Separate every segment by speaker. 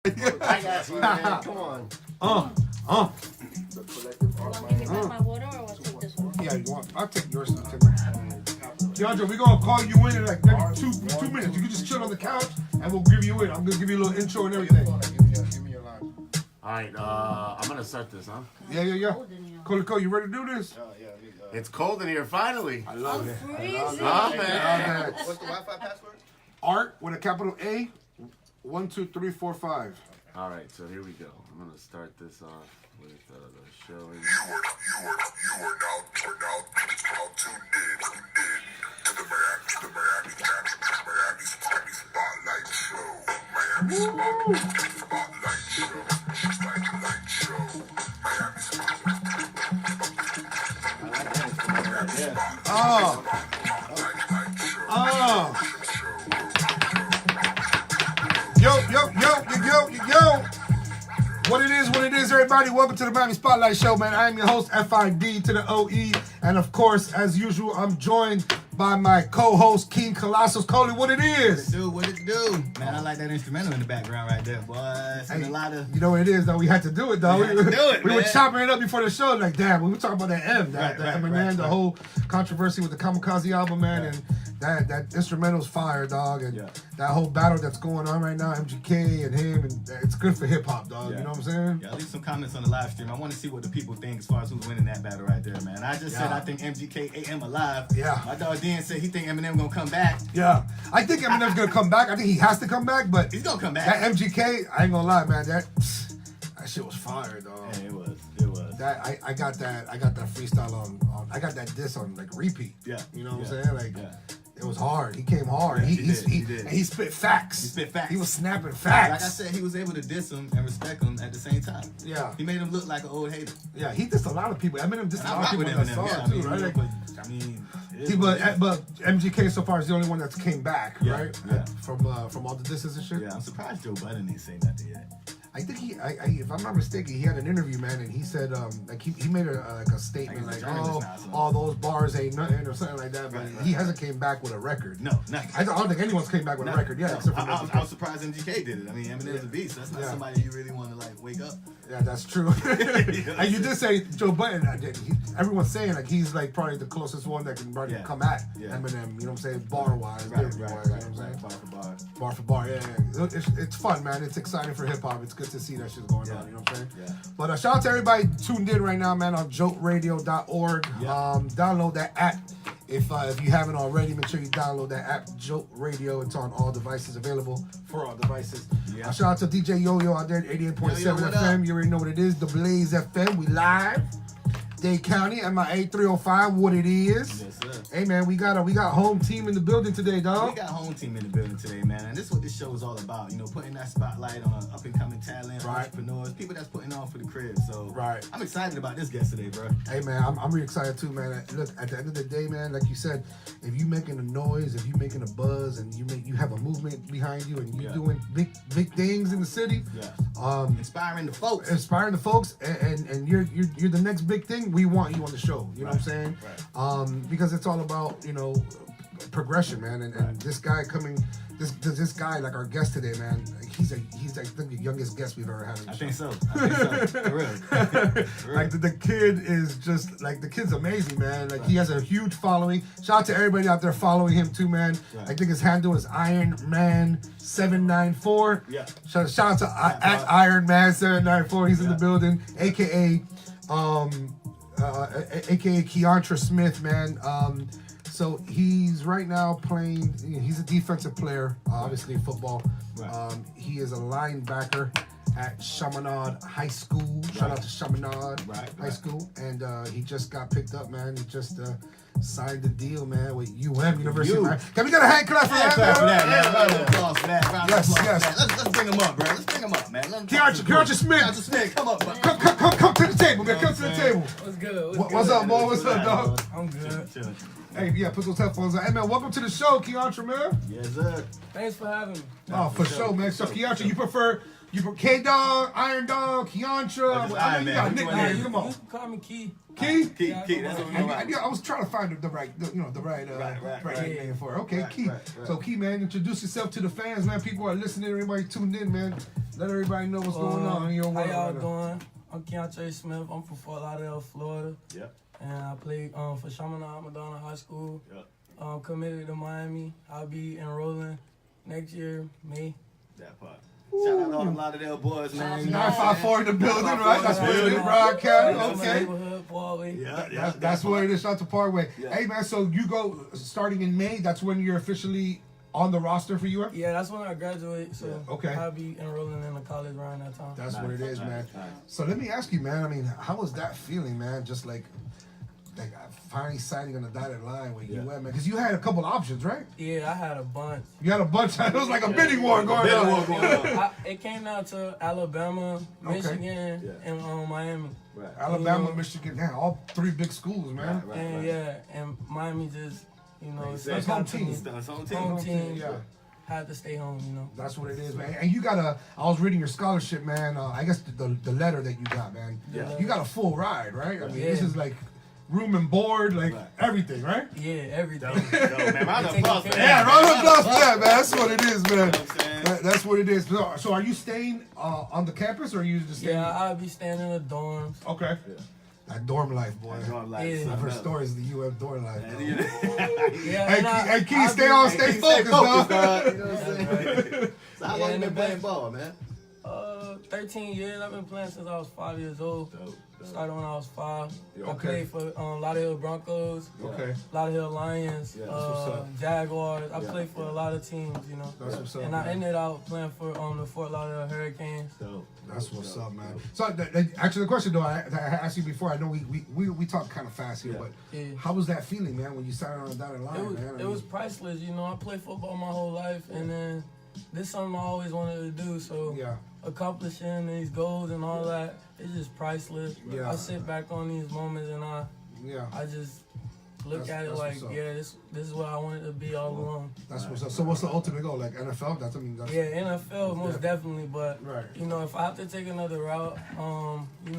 Speaker 1: I got you, man. Come on.
Speaker 2: The collective art.
Speaker 3: Want me to grab my water or want to take this one?
Speaker 4: Yeah, you want? I'll take yours. Keontra, we're gonna call you in like maybe two minutes. You can just chill on the couch and we'll give you in. I'm gonna give you a little intro and everything.
Speaker 2: Give me your line.
Speaker 1: Alright, I'm gonna start this, huh?
Speaker 4: Yeah. Cool, you ready to do this?
Speaker 1: It's cold in here, finally.
Speaker 4: I love it.
Speaker 3: Freezing.
Speaker 1: Oh, man.
Speaker 2: What's the Wi-Fi password?
Speaker 4: Art with a capital A. 1, 2, 3, 4, 5.
Speaker 1: Alright, so here we go. I'm gonna start this off with the show.
Speaker 5: You are now tuned in to the Miami Spotlight Show. Miami Spotlight Show. Spotlight Show. Miami Spotlight Show.
Speaker 4: Yo. What it is, everybody. Welcome to the Miami Spotlight Show, man. I am your host, FID to the OE. And of course, as usual, I'm joined by my co-host, King Colossus. Coley, what it is?
Speaker 6: What it do? Man, I like that instrumental in the background right there, boy. It's a lot of...
Speaker 4: You know what it is, though? We had to do it, though. We were
Speaker 6: man.
Speaker 4: chopping it up before the show. Like, damn, we were talking about that Eminem,
Speaker 6: Right.
Speaker 4: the whole controversy with the Kamikaze album, man. And that instrumental's fire, dog. And that whole battle that's going on right now, MGK and him, and it's good for hip-hop, dog. You know what I'm saying?
Speaker 6: Yeah, leave some comments on the live stream. I want to see what the people think as far as who's winning that battle right there, man. I just said I think MGK AM alive.
Speaker 4: Yeah.
Speaker 6: My dog Dan said he think Eminem gonna come back.
Speaker 4: Yeah. I think Eminem's gonna come back. I think he has to come back, but
Speaker 6: He's gonna come back.
Speaker 4: that MGK, I ain't gonna lie, man. That shit was fire, dog.
Speaker 6: Yeah, it was.
Speaker 4: That I got that freestyle on I got that diss on like repeat.
Speaker 6: Yeah.
Speaker 4: You know what I'm saying? Like it was hard. He came hard.
Speaker 6: Yeah,
Speaker 4: he
Speaker 6: did.
Speaker 4: And he spit facts. He was snapping facts.
Speaker 6: Like I said, he was able to diss him and respect him at the same time.
Speaker 4: Yeah.
Speaker 6: He made him look like an old hater.
Speaker 4: Yeah, he dissed a lot of people. Eminem dissed a lot of people in that song too, right? Like, but MGK so far is the only one that's came back, right?
Speaker 6: Yeah.
Speaker 4: From all the disses and shit.
Speaker 6: Yeah, I'm surprised Joe Budden ain't say nothing yet.
Speaker 4: I think if I'm not mistaken, he had an interview, man, and he said like he made a statement like all those bars ain't nothing or something like that, but he hasn't came back with a record.
Speaker 6: No, nothing.
Speaker 4: I don't think anyone's came back with a record yet. Except for
Speaker 6: I was surprised MGK did it. I mean, Eminem's a beast. That's not somebody you really want to like wake up.
Speaker 4: Yeah, that's true. And you did say Joe Budden. Everyone's saying like he's like probably the closest one that can probably come at Eminem. You know what I'm saying? Bar wise,
Speaker 6: Right.
Speaker 4: You know what I'm saying? Bar for bar. Yeah. It's fun, man. It's exciting for hip hop. It's good to see that shit going on. You know what I'm saying? Yeah. But shout out to everybody tuned in right now, man, on jokeradio.org. Download that app. If you haven't already, make sure you download that app, Joke Radio. It's on all devices, available for all devices. Yeah. Shout out to DJ Yo-Yo out there at 88.7 FM. You already know what it is. The Blaze FM. We live. Dade County, MIA 305, what it is.
Speaker 6: Yes, sir.
Speaker 4: Hey, man, we got home team in the building today, dog.
Speaker 6: We got home team in the building today, man. And this is what this show is all about. You know, putting that spotlight on up-and-coming talent, entrepreneurs, people that's putting on for the crib. So I'm excited about this guest today, bro.
Speaker 4: Hey, man, I'm really excited too, man. Look, at the end of the day, man, like you said, if you making a noise, if you making a buzz, and you have a movement behind you, and you doing big things in the city,
Speaker 6: inspiring the folks,
Speaker 4: and you're the next big thing. We want you on the show. You know what I'm saying? Right. Because it's all about progression, man. And this guy this guy like our guest today, man. He's I think the youngest guest we've ever had.
Speaker 6: I think so. For real.
Speaker 4: Like the kid is just like the kid's amazing, man. Like he has a huge following. Shout out to everybody out there following him too, man. I think his handle is Iron Man 794. Yeah. Shout out to at Iron Man 794. He's in the building, aka Keontra Smith, man. So he's right now playing. He's a defensive player, obviously in football. He is a linebacker at Chaminade High School. Shout out to Chaminade High School, and he just got picked up, man. He just signed the deal, man, with University. Can we get a hand clap for that, man?
Speaker 6: Round of applause for that.
Speaker 4: Yes.
Speaker 6: Let's bring him up, bro. Let's bring him up, man.
Speaker 4: Keontra Smith,
Speaker 6: come up, bro.
Speaker 4: Come to the table, man. Come to the table.
Speaker 7: What's good?
Speaker 4: What's up, boy? What's up, dog?
Speaker 7: I'm good.
Speaker 6: Chilling.
Speaker 4: Hey, put those headphones on. Hey, man, welcome to the show, Keontra, man.
Speaker 6: Yes, sir.
Speaker 7: Thanks for having me.
Speaker 4: Oh, for sure, man. So, Keontra, you prefer You K-Dog, Iron Dog, Keontra. I mean, you got nicknames. Come on.
Speaker 7: You can call me Key.
Speaker 4: Key?
Speaker 6: Key, that's what we know.
Speaker 4: I was trying to find the right name for it. Okay, Key. So Key, man, introduce yourself to the fans, man. People are listening. Everybody tuned in, man. Let everybody know what's going on in your world.
Speaker 7: How y'all doing? I'm Keontra Smith. I'm from Fort Lauderdale, Florida.
Speaker 6: Yep.
Speaker 7: And I played for Chaminade Madonna High School.
Speaker 6: Yep.
Speaker 7: I'm committed to Miami. I'll be enrolling next year, May.
Speaker 6: That part. Shout out to all the Lauderdale boys, man.
Speaker 4: 954 in the building, right? That's what it is, broadcast. Okay.
Speaker 7: Neighborhood, Parkway.
Speaker 4: That's what it is. Shout out to Parkway.
Speaker 6: Yeah.
Speaker 4: Hey, man, so you go starting in May. That's when you're officially on the roster for UF?
Speaker 7: Yeah, that's when I graduate. So
Speaker 4: Okay.
Speaker 7: I'll be enrolling in the college around that time.
Speaker 4: That's what it is, man.
Speaker 6: Nice.
Speaker 4: So let me ask you, man. I mean, how was that feeling, man? Just like finally signing on the dotted line with UM, man. Because you had a couple options, right?
Speaker 7: Yeah, I had a bunch.
Speaker 4: You had a bunch. It was like a bidding war going on.
Speaker 7: It came down to Alabama, Michigan, and Miami.
Speaker 6: Right.
Speaker 4: Alabama, Michigan, man, all three big schools, man.
Speaker 7: And and Miami just,
Speaker 4: It's home team.
Speaker 7: Home team.
Speaker 4: Yeah.
Speaker 7: Had to stay home,
Speaker 4: That's what it is, man. And you got I was reading your scholarship, man. I guess the letter that you got, man.
Speaker 7: Yeah.
Speaker 4: You got a full ride, right? I mean, this is like room and board, like everything, right?
Speaker 7: Yeah, everything.
Speaker 6: Man, round of applause for that.
Speaker 4: Yeah, round of applause for that, man. That's what it is, man.
Speaker 6: You know what I'm saying?
Speaker 4: That's what it is. So are you staying on the campus, or are you just staying?
Speaker 7: Yeah, I'll be staying in the dorms.
Speaker 4: Okay. That dorm life, boy.
Speaker 7: Yeah.
Speaker 4: I've heard stories of the UF dorm life.
Speaker 7: Yeah,
Speaker 4: Hey, Key, stay focused, dog.
Speaker 6: You know what I'm saying? So how long you been playing ball, man?
Speaker 7: 13 years. I've been playing since I was 5 years old. Started when I was 5. I
Speaker 4: Okay.
Speaker 7: played for Lauderdale Broncos,
Speaker 4: Okay.
Speaker 7: Lauderdale Lions,
Speaker 4: what's up.
Speaker 7: Jaguars. I played for a lot of teams,
Speaker 4: That's what's up,
Speaker 7: and
Speaker 4: man.
Speaker 7: I ended up playing for the Fort Lauderdale Hurricanes.
Speaker 4: That's what's up, man. So, actually, the question though, I asked you before. I know we talk kind of fast here, but how was that feeling, man, when you signed on the dotted line, man?
Speaker 7: It was priceless. I played football my whole life, and then this is something I always wanted to do. So accomplishing these goals and all that, it's just priceless.
Speaker 4: Yeah.
Speaker 7: I sit back on these moments and I just look at it like, this is what I wanted to be all along.
Speaker 4: That's what's up. So what's the ultimate goal? Like NFL? That's
Speaker 7: NFL most definitely, but
Speaker 4: right.
Speaker 7: If I have to take another route,
Speaker 4: you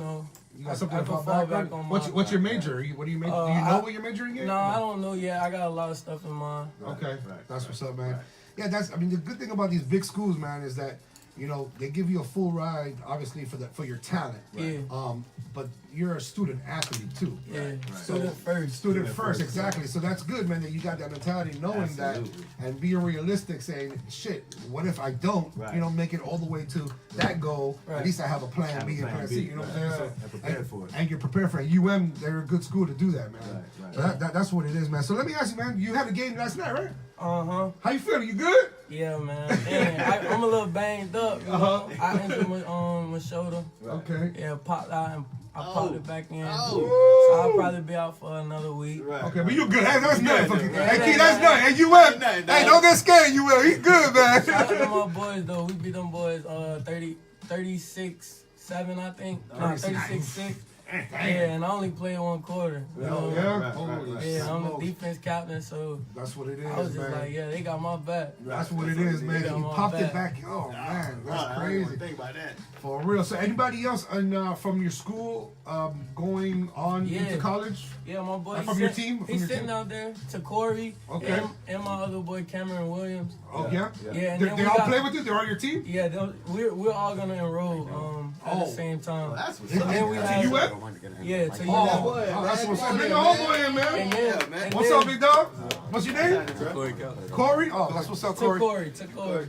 Speaker 4: got
Speaker 7: I
Speaker 4: something to
Speaker 7: can
Speaker 4: fall back
Speaker 7: on.
Speaker 4: What's your major? What do you major? Do you know what you're majoring in?
Speaker 7: No, I don't know yet. I got a lot of stuff in mind.
Speaker 4: Okay, that's what's up, man. Yeah, the good thing about these big schools, man, is that they give you a full ride, obviously for your talent.
Speaker 7: Yeah.
Speaker 4: But you're a student athlete too.
Speaker 7: Yeah.
Speaker 4: So student first, exactly. So that's good, man, that you got that mentality, knowing that, and being realistic, saying, shit, what if I don't, make it all the way to that goal? At least I have a plan B and plan C. You know what I'm saying?
Speaker 6: And prepared for it.
Speaker 4: And you're prepared for it. UM, they're a good school to do that, man. So that's what it is, man. So let me ask you, man. You had a game last night, right?
Speaker 7: Uh-huh.
Speaker 4: How you feeling? You good?
Speaker 7: Yeah, man. I'm a little banged up. I injured my shoulder.
Speaker 4: Okay.
Speaker 7: Yeah, popped out and I popped it back in.
Speaker 6: Oh.
Speaker 7: So I'll probably be out for another week.
Speaker 4: Okay, but you good. That's nothing.
Speaker 7: Yeah,
Speaker 4: Hey, Key, that's nothing. Hey, UM. Hey, don't get scared, UM. He good, man.
Speaker 7: Shout out to my boys, though. We beat them boys 36-7, I think. No, 36-6. Yeah, and I only played one quarter.
Speaker 4: Yeah.
Speaker 7: I'm the defense captain, so
Speaker 4: that's what it is,
Speaker 7: I was just
Speaker 4: man.
Speaker 7: like, they got my back.
Speaker 4: That's what it is, man.
Speaker 7: got
Speaker 4: You
Speaker 7: my
Speaker 4: popped it
Speaker 7: back.
Speaker 4: back. Oh, man. That's
Speaker 6: I
Speaker 4: crazy.
Speaker 6: didn't think about that.
Speaker 4: For real. So anybody else from your school going on into college?
Speaker 7: Yeah, my boy.
Speaker 4: From your team?
Speaker 7: He's sitting out there to Corey and my other boy Cameron Williams.
Speaker 4: Oh, yeah?
Speaker 7: Yeah, and
Speaker 4: They all play with you? They're on your team?
Speaker 7: Yeah, we're all gonna enroll at the same time.
Speaker 6: That's what's
Speaker 7: And
Speaker 6: up.
Speaker 7: then we have
Speaker 1: Yeah,
Speaker 7: to
Speaker 4: Oh, that's what's up. Bring your homeboy in, man.
Speaker 7: and
Speaker 4: What's
Speaker 7: then-
Speaker 4: up, big dog? What's your name? Corey? Oh, that's what's up,
Speaker 7: To
Speaker 4: Corey.
Speaker 7: Corey.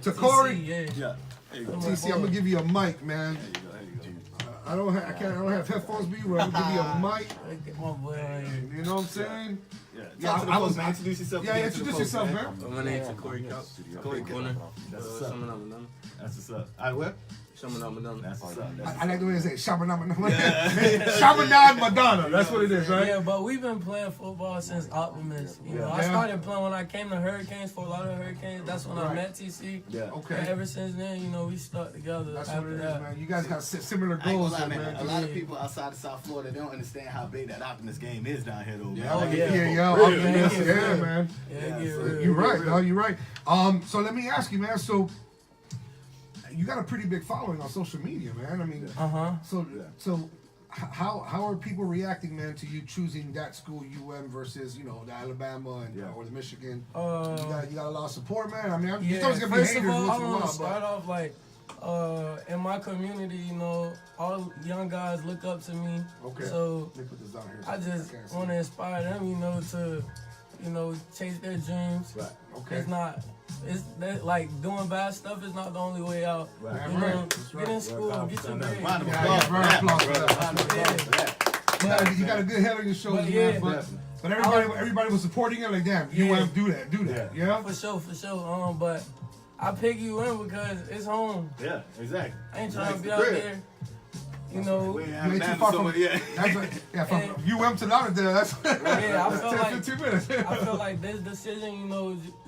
Speaker 4: To Corey?
Speaker 7: TC, yeah.
Speaker 4: TC, I'm gonna give you a mic, man. I don't have headphones, but I'm gonna give you a mic.
Speaker 7: Get my boy out here.
Speaker 4: You know what I'm saying?
Speaker 6: Talk to the folks, man. Introduce yourself.
Speaker 4: Yeah, introduce yourself, man.
Speaker 8: My name's Corey Couch. Corey Corner.
Speaker 6: That's what's up.
Speaker 8: Madonna.
Speaker 6: That's what's up. All right, what?
Speaker 8: Madonna.
Speaker 6: That's what's up.
Speaker 4: I like the way they say Shamanad Madonna. That's what it is, right?
Speaker 7: Yeah, but we've been playing football since Optimus. I started playing when I came to Hurricanes, for a lot of Hurricanes. That's when I met TC.
Speaker 6: Yeah.
Speaker 4: Okay.
Speaker 7: And ever since then, we stuck together.
Speaker 4: That's what
Speaker 7: after
Speaker 4: it is,
Speaker 7: that.
Speaker 4: man. You guys got similar
Speaker 6: I ain't
Speaker 4: goals,
Speaker 6: gonna lie,
Speaker 4: man.
Speaker 6: man. A lot of people outside of South Florida, they don't understand how big that Optimus game is down here, though. Man.
Speaker 4: Yeah,
Speaker 6: Like,
Speaker 4: Optimus.
Speaker 7: Yeah,
Speaker 4: Yeah, man.
Speaker 7: Yeah,
Speaker 4: You're right, dog. You're right. So let me ask you, man. So you got a pretty big following on social media, man. I mean, so how are people reacting, man, to you choosing that school, versus the Alabama and or the Michigan? You got a lot of support, man. I mean, there's always gonna be haters.
Speaker 7: First of all, I want to start off like. In my community, all young guys look up to me. Okay. So I just want to inspire them, to, chase their dreams. Right. Okay. It's that, like doing bad stuff is not the only way out. Right. Get in school, get your grades.
Speaker 4: You got a good head on your shoulders, man. But everybody was supporting it like, damn, you want to do that. Yeah.
Speaker 7: For sure. But I pick you in because it's home.
Speaker 6: Yeah, exactly.
Speaker 7: I ain't trying to be out there.
Speaker 4: We ain't too far from from to Lauderdale. That's
Speaker 7: I feel 10-15 minutes. I feel like this decision,